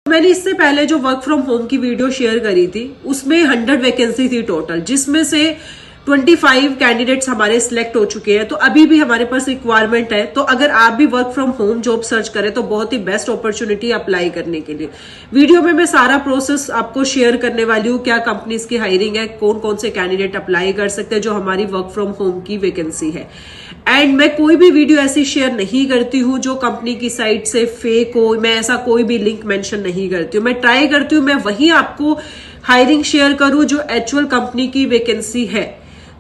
मैंने इससे पहले जो वर्क फ्रॉम होम की वीडियो शेयर करी थी उसमें 100 वैकेंसी थी टोटल, जिसमें से 25 कैंडिडेट्स हमारे सिलेक्ट हो चुके हैं। तो अभी भी हमारे पास रिक्वायरमेंट है। तो अगर आप भी work from home job search करें तो बहुत ही बेस्ट अपॉर्चुनिटी अप्लाई करने के लिए। वीडियो में मैं सारा प्रोसेस आपको शेयर करने वाली हूँ, क्या कंपनीज की हायरिंग है, कौन कौन से कैंडिडेट अप्लाई कर सकते हैं जो हमारी वर्क फ्रॉम होम की वैकेंसी है। एंड मैं कोई भी वीडियो ऐसी शेयर नहीं करती हूँ जो कंपनी की साइट से फेक हो, मैं ऐसा कोई भी लिंक मेंशन नहीं करती हूँ। मैं ट्राई करती हूँ मैं वही आपको हायरिंग शेयर करूँ जो एक्चुअल कंपनी की वैकेंसी है।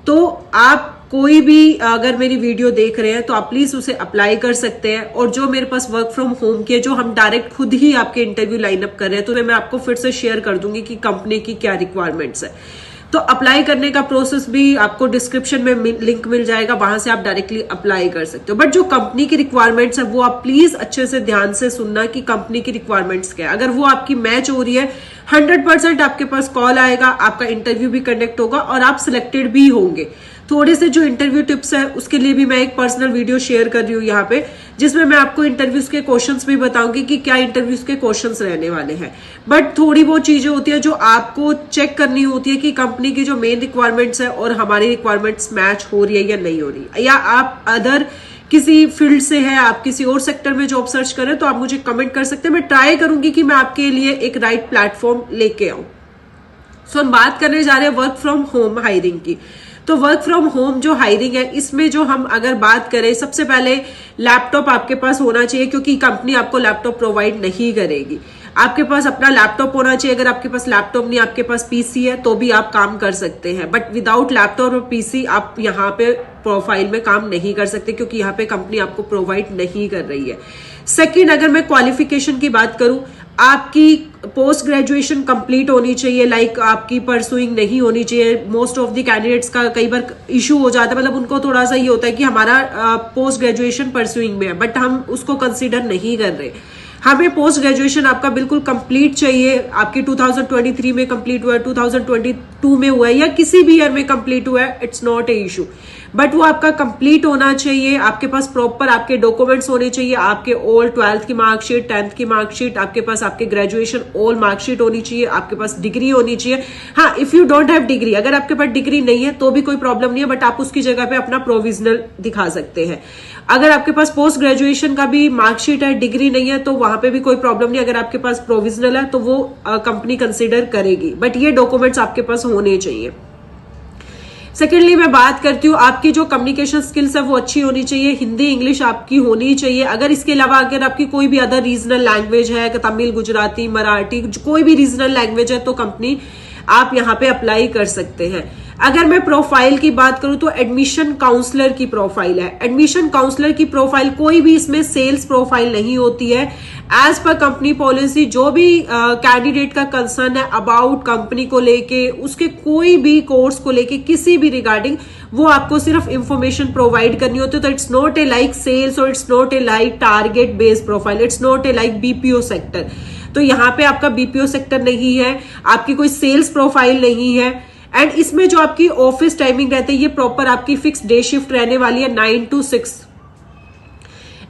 तो आप कोई भी अगर मेरी वीडियो देख रहे हैं तो आप प्लीज उसे अप्लाई कर सकते हैं। और जो मेरे पास वर्क फ्रॉम होम की है, जो हम डायरेक्ट खुद ही आपके इंटरव्यू लाइनअप कर रहे हैं, तो मैं आपको फिर से शेयर कर दूंगी कि कंपनी की क्या रिक्वायरमेंट्स है। तो अप्लाई करने का प्रोसेस भी आपको डिस्क्रिप्शन में लिंक मिल जाएगा, वहां से आप डायरेक्टली अप्लाई कर सकते हो। बट जो कंपनी की रिक्वायरमेंट्स है वो आप प्लीज अच्छे से ध्यान से सुनना कि कंपनी की रिक्वायरमेंट्स क्या है। अगर वो आपकी मैच हो रही है 100% आपके पास कॉल आएगा, आपका इंटरव्यू भी कंडक्ट होगा और आप सिलेक्टेड भी होंगे। थोड़े से जो इंटरव्यू टिप्स है उसके लिए भी मैं एक पर्सनल वीडियो शेयर कर रही हूँ यहाँ पे, जिसमें मैं आपको इंटरव्यूज के क्वेश्चंस भी बताऊंगी कि क्या इंटरव्यूज के क्वेश्चंस रहने वाले हैं। बट थोड़ी बहुत चीजें होती है जो आपको चेक करनी होती है कि कंपनी की जो मेन रिक्वायरमेंट्स है और हमारी रिक्वायरमेंट्स मैच हो रही है या नहीं हो रही है, या आप अदर किसी फील्ड से है, आप किसी और सेक्टर में जॉब सर्च करें तो आप मुझे कमेंट कर सकते हैं। मैं ट्राई करूंगी कि मैं आपके लिए एक राइट प्लेटफॉर्म लेके आऊं। सो हम बात करने जा रहे हैं वर्क फ्रॉम होम हायरिंग की। तो वर्क फ्रॉम होम जो हायरिंग है, इसमें जो हम अगर बात करें, सबसे पहले लैपटॉप आपके पास होना चाहिए, क्योंकि कंपनी आपको लैपटॉप प्रोवाइड नहीं करेगी। आपके पास अपना लैपटॉप होना चाहिए। अगर आपके पास लैपटॉप नहीं, आपके पास पीसी है तो भी आप काम कर सकते हैं। बट विदाउट लैपटॉप और पीसी आप यहाँ पे प्रोफाइल में काम नहीं कर सकते, क्योंकि यहाँ पे कंपनी आपको प्रोवाइड नहीं कर रही है। सेकंड, अगर मैं क्वालिफिकेशन की बात करूं, आपकी पोस्ट ग्रेजुएशन कंप्लीट होनी चाहिए, लाइक आपकी परसुइंग नहीं होनी चाहिए। मोस्ट ऑफ द कैंडिडेट्स का कई बार इशू हो जाता है, मतलब उनको थोड़ा सा ये होता है कि हमारा पोस्ट ग्रेजुएशन परसुइंग में है, बट हम उसको कंसीडर नहीं कर रहे। हमें पोस्ट ग्रेजुएशन आपका बिल्कुल कंप्लीट चाहिए। आपकी 2023 में कंप्लीट हुआ है, 2022 में हुआ है, या किसी भी ईयर में कंप्लीट हुआ है, it's not A issue. But वो आपका कंप्लीट होना चाहिए। आपके पास प्रॉपर आपके डॉक्यूमेंट्स होने चाहिए, आपके ऑल 12th की मार्कशीट, 10th की मार्कशीट, आपके पास आपके ग्रेजुएशन ऑल मार्कशीट होनी चाहिए, आपके पास डिग्री होनी चाहिए। हाँ, if you don't have degree, अगर आपके पास डिग्री नहीं है तो भी कोई प्रॉब्लम नहीं है, बट आप उसकी जगह पे अपना प्रोविजनल दिखा सकते हैं। अगर आपके पास पोस्ट ग्रेजुएशन का भी मार्कशीट है, डिग्री नहीं है, तो वहां पे भी कोई प्रॉब्लम नहीं। अगर आपके पास प्रोविजनल है तो वो कंपनी कंसिडर करेगी, बट ये डॉक्यूमेंट्स आपके पास होने चाहिए। सेकेंडली मैं बात करती हूँ, आपकी जो कम्युनिकेशन स्किल्स है वो अच्छी होनी चाहिए। हिंदी इंग्लिश आपकी होनी चाहिए। अगर इसके अलावा अगर आपकी कोई भी अदर रीजनल लैंग्वेज है, तमिल, गुजराती, मराठी, कोई भी रीजनल लैंग्वेज है, तो कंपनी आप यहाँ पे अप्लाई कर सकते हैं। अगर मैं प्रोफाइल की बात करूं तो एडमिशन काउंसलर की प्रोफाइल है। एडमिशन काउंसलर की प्रोफाइल, कोई भी इसमें सेल्स प्रोफाइल नहीं होती है। एज पर कंपनी पॉलिसी, जो भी कैंडिडेट का कंसर्न है अबाउट कंपनी को लेके, उसके कोई भी कोर्स को लेके, किसी भी रिगार्डिंग, वो आपको सिर्फ इंफॉर्मेशन प्रोवाइड करनी होती है। तो it's not a like sales और it's not a like target based profile, it's not a like BPO sector. तो यहाँ पे आपका बीपीओ सेक्टर नहीं है, आपकी कोई सेल्स प्रोफाइल नहीं है। एंड इसमें जो आपकी ऑफिस टाइमिंग रहती है, ये प्रॉपर आपकी फिक्स डे शिफ्ट रहने वाली है, 9 to 6।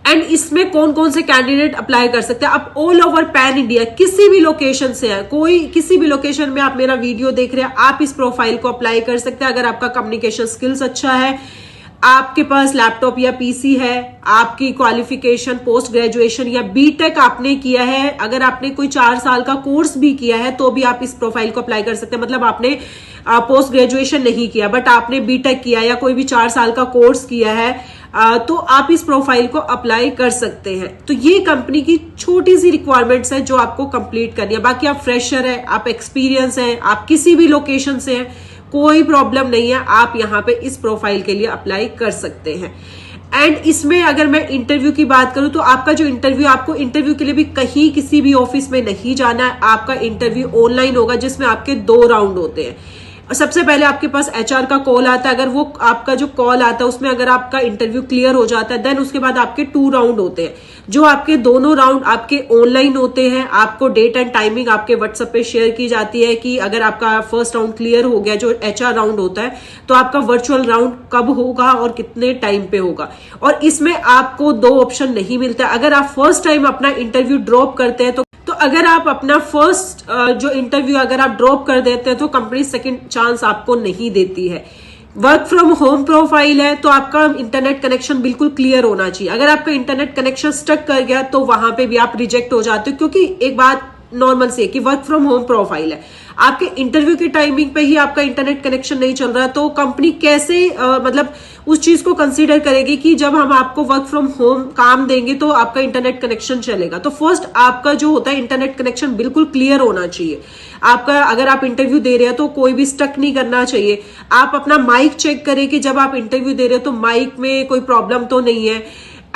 एंड इसमें कौन कौन से कैंडिडेट अप्लाई कर सकते हैं? आप ऑल ओवर पैन इंडिया किसी भी लोकेशन से है, कोई किसी भी लोकेशन में आप मेरा वीडियो देख रहे हैं, आप इस प्रोफाइल को अप्लाई कर सकते हैं। अगर आपका कम्युनिकेशन स्किल्स अच्छा है, आपके पास लैपटॉप या पीसी है, आपकी क्वालिफिकेशन पोस्ट ग्रेजुएशन या बीटेक आपने किया है, अगर आपने कोई 4 साल का कोर्स भी किया है तो भी आप इस प्रोफाइल को अप्लाई कर सकते हैं। मतलब आपने पोस्ट ग्रेजुएशन नहीं किया बट आपने बीटेक किया या कोई भी 4 साल का कोर्स किया है, तो आप इस प्रोफाइल को अप्लाई कर सकते हैं। तो ये कंपनी की छोटी सी रिक्वायरमेंट्स है जो आपको कंप्लीट करनी है। बाकी आप फ्रेशर है, आप एक्सपीरियंस है, आप किसी भी लोकेशन से हैं, कोई प्रॉब्लम नहीं है, आप यहाँ पे इस प्रोफाइल के लिए अप्लाई कर सकते हैं। एंड इसमें अगर मैं इंटरव्यू की बात करूं तो आपका जो इंटरव्यू, आपको इंटरव्यू के लिए भी कहीं किसी भी ऑफिस में नहीं जाना है। आपका इंटरव्यू ऑनलाइन होगा, जिसमें आपके 2 राउंड होते हैं। सबसे पहले आपके पास एचआर का कॉल आता है। अगर वो आपका जो कॉल आता है उसमें अगर आपका इंटरव्यू क्लियर हो जाता है, देन उसके बाद आपके 2 राउंड होते हैं, जो आपके दोनों राउंड आपके ऑनलाइन होते हैं। आपको डेट एंड टाइमिंग आपके व्हाट्सएप पे शेयर की जाती है कि अगर आपका फर्स्ट राउंड क्लियर हो गया, जो एचआर राउंड होता है, तो आपका वर्चुअल राउंड कब होगा और कितने टाइम पे होगा। और इसमें आपको 2 ऑप्शन नहीं मिलता। अगर आप फर्स्ट टाइम अपना इंटरव्यू ड्रॉप करते हैं तो अगर आप अपना फर्स्ट जो इंटरव्यू अगर आप ड्रॉप कर देते हैं तो कंपनी सेकंड चांस आपको नहीं देती है। वर्क फ्रॉम होम प्रोफाइल है तो आपका इंटरनेट कनेक्शन बिल्कुल क्लियर होना चाहिए। अगर आपका इंटरनेट कनेक्शन स्टक कर गया तो वहां पे भी आप रिजेक्ट हो जाते हो, क्योंकि एक बात नॉर्मल सी है कि वर्क फ्रॉम होम प्रोफाइल है, आपके इंटरव्यू की टाइमिंग पे ही आपका इंटरनेट कनेक्शन नहीं चल रहा, तो कंपनी कैसे मतलब उस चीज को कंसीडर करेगी कि जब हम आपको वर्क फ्रॉम होम काम देंगे तो आपका इंटरनेट कनेक्शन चलेगा। तो फर्स्ट आपका जो होता है इंटरनेट कनेक्शन बिल्कुल क्लियर होना चाहिए। आपका अगर आप इंटरव्यू दे रहे हैं तो कोई भी स्टक नहीं करना चाहिए। आप अपना माइक चेक करें कि जब आप इंटरव्यू दे रहे हो तो माइक में कोई प्रॉब्लम तो नहीं है।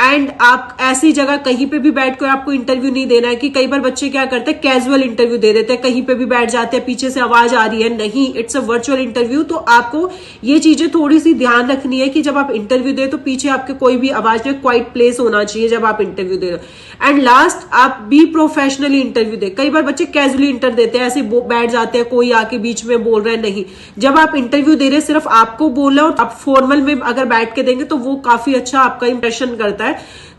एंड आप ऐसी जगह कहीं पे भी बैठ कर आपको इंटरव्यू नहीं देना है कि कई बार बच्चे क्या करते हैं कैजुअल इंटरव्यू दे देते हैं, कहीं पे भी बैठ जाते हैं, पीछे से आवाज आ रही है, नहीं, इट्स अ वर्चुअल इंटरव्यू। तो आपको ये चीजें थोड़ी सी ध्यान रखनी है कि जब आप इंटरव्यू दे तो पीछे आपके कोई भी आवाज नहीं, क्वाइट प्लेस होना चाहिए जब आप इंटरव्यू दे रहे हो। एंड लास्ट, आप बी प्रोफेशनली इंटरव्यू दे। कई बार बच्चे कैजुअली इंटर देते हैं, ऐसे बैठ जाते हैं, कोई आके बीच में बोल रहे हैं, नहीं, जब आप इंटरव्यू दे रहे हैं सिर्फ आपको बोलना हो, आप फॉर्मल में अगर बैठ के देंगे तो वो काफी अच्छा आपका इंप्रेशन करता है।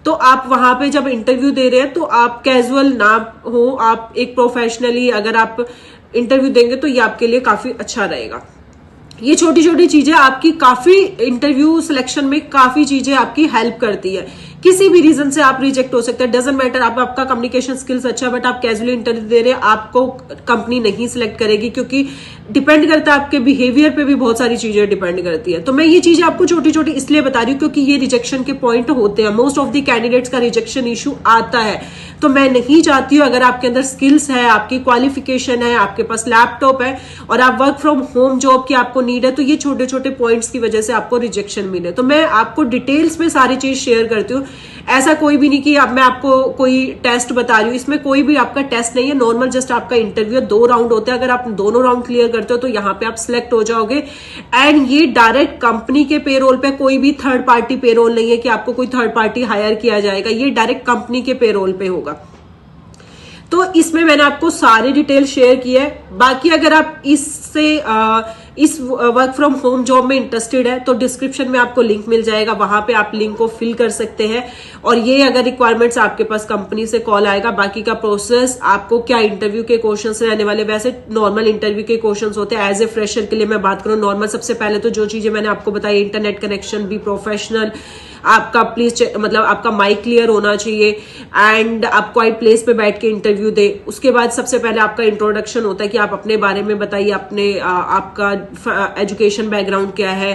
तो आप वहां पे जब इंटरव्यू दे रहे हैं तो आप कैजुअल ना हो, आप एक प्रोफेशनली अगर आप इंटरव्यू देंगे तो ये आपके लिए काफी अच्छा रहेगा। ये छोटी छोटी चीजें आपकी काफी इंटरव्यू सिलेक्शन में काफी चीजें आपकी हेल्प करती है। किसी भी रीजन से आप रिजेक्ट हो सकते हैं, डजंट मैटर, आपका कम्युनिकेशन स्किल्स अच्छा है बट आप कैजुअली इंटरव्यू दे रहे हैं, आपको कंपनी नहीं सिलेक्ट करेगी, क्योंकि डिपेंड करता है आपके बिहेवियर पे भी बहुत सारी चीजें डिपेंड करती है। तो मैं ये चीजें आपको छोटी छोटी इसलिए बता रही हूँ क्योंकि ये रिजेक्शन के पॉइंट होते हैं। मोस्ट ऑफ द कैंडिडेट्स का रिजेक्शन इशू आता है, तो मैं नहीं चाहती हूँ, अगर आपके अंदर स्किल्स है, आपकी क्वालिफिकेशन है, आपके पास लैपटॉप है और आप वर्क फ्रॉम होम जॉब की आपको नीड है, तो ये छोटे छोटे पॉइंट्स की वजह से आपको रिजेक्शन मिले। तो मैं आपको डिटेल्स में सारी चीज शेयर करती हूँ। ऐसा कोई भी नहीं कि अब मैं आपको कोई टेस्ट बता रही हूँ, इसमें कोई भी आपका टेस्ट नहीं है, नॉर्मल जस्ट आपका इंटरव्यू, 2 राउंड होते हैं। अगर आप दोनों राउंड क्लियर करते हो तो यहाँ पे आप सिलेक्ट हो जाओगे। एंड ये डायरेक्ट कंपनी के पेरोल पे, कोई भी थर्ड पार्टी पेरोल नहीं है कि आपको कोई थर्ड पार्टी हायर किया जाएगा, ये डायरेक्ट कंपनी के पेरोल पे होगा। तो इसमें मैंने आपको सारी डिटेल शेयर की है। बाकी अगर आप इस वर्क फ्रॉम होम जॉब में इंटरेस्टेड है तो डिस्क्रिप्शन में आपको लिंक मिल जाएगा, वहां पे आप लिंक को फिल कर सकते हैं। और ये अगर रिक्वायरमेंट्स आपके पास कंपनी से कॉल आएगा, बाकी का प्रोसेस आपको क्या इंटरव्यू के क्वेश्चंस रहने वाले, वैसे नॉर्मल इंटरव्यू के क्वेश्चंस होते हैं। एज ए फ्रेशर के लिए मैं बात करूं, नॉर्मल सबसे पहले तो जो चीजें मैंने आपको बताई, इंटरनेट कनेक्शन भी प्रोफेशनल, आपका प्लीज मतलब आपका माइक क्लियर होना चाहिए एंड आप क्वाइट प्लेस पे बैठ के इंटरव्यू दे। उसके बाद सबसे पहले आपका इंट्रोडक्शन होता है कि आप अपने बारे में बताइए, अपने आपका एजुकेशन बैकग्राउंड क्या है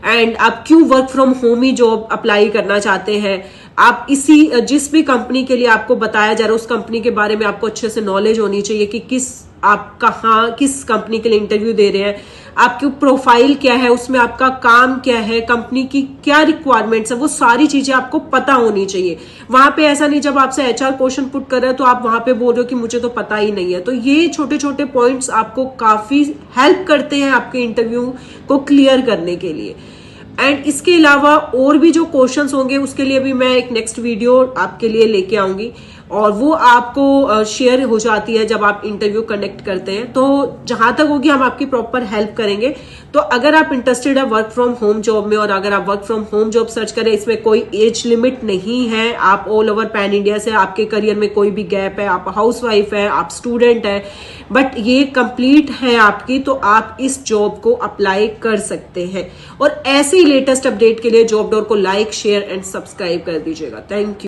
एंड आप क्यों work from home he job apply करना चाहते हैं। आप जिस भी कंपनी के लिए आपको बताया जा रहा है उस कंपनी के बारे में आपको अच्छे से नॉलेज होनी चाहिए कि आप कहाँ किस कंपनी के लिए इंटरव्यू दे रहे हैं, आपकी प्रोफाइल क्या है, उसमें आपका काम क्या है, कंपनी की क्या रिक्वायरमेंट्स है, वो सारी चीजें आपको पता होनी चाहिए। वहां पे ऐसा नहीं जब आपसे एचआर क्वेश्चन पुट कर रहे हो तो आप वहां पे बोल रहे हो कि मुझे तो पता ही नहीं है। तो ये छोटे छोटे पॉइंट्स आपको काफी हेल्प करते हैं आपके इंटरव्यू को क्लियर करने के लिए। एंड इसके अलावा और भी जो क्वेश्चंस होंगे उसके लिए भी मैं एक नेक्स्ट वीडियो आपके लिए लेके आऊंगी और वो आपको शेयर हो जाती है जब आप इंटरव्यू कंडक्ट करते हैं। तो जहां तक होगी हम आपकी प्रॉपर हेल्प करेंगे। तो अगर आप इंटरेस्टेड है वर्क फ्रॉम होम जॉब में और अगर आप work from home job search करें, इसमें कोई एज लिमिट नहीं है, आप ऑल ओवर पैन इंडिया से, आपके करियर में कोई भी गैप है, आप हाउस वाइफ है, आप स्टूडेंट है, बट ये कंप्लीट है आपकी, तो आप इस जॉब को अप्लाई कर सकते हैं। और ऐसे ही लेटेस्ट अपडेट के लिए जॉब डोर को लाइक, शेयर एंड सब्सक्राइब कर दीजिएगा। Thank you.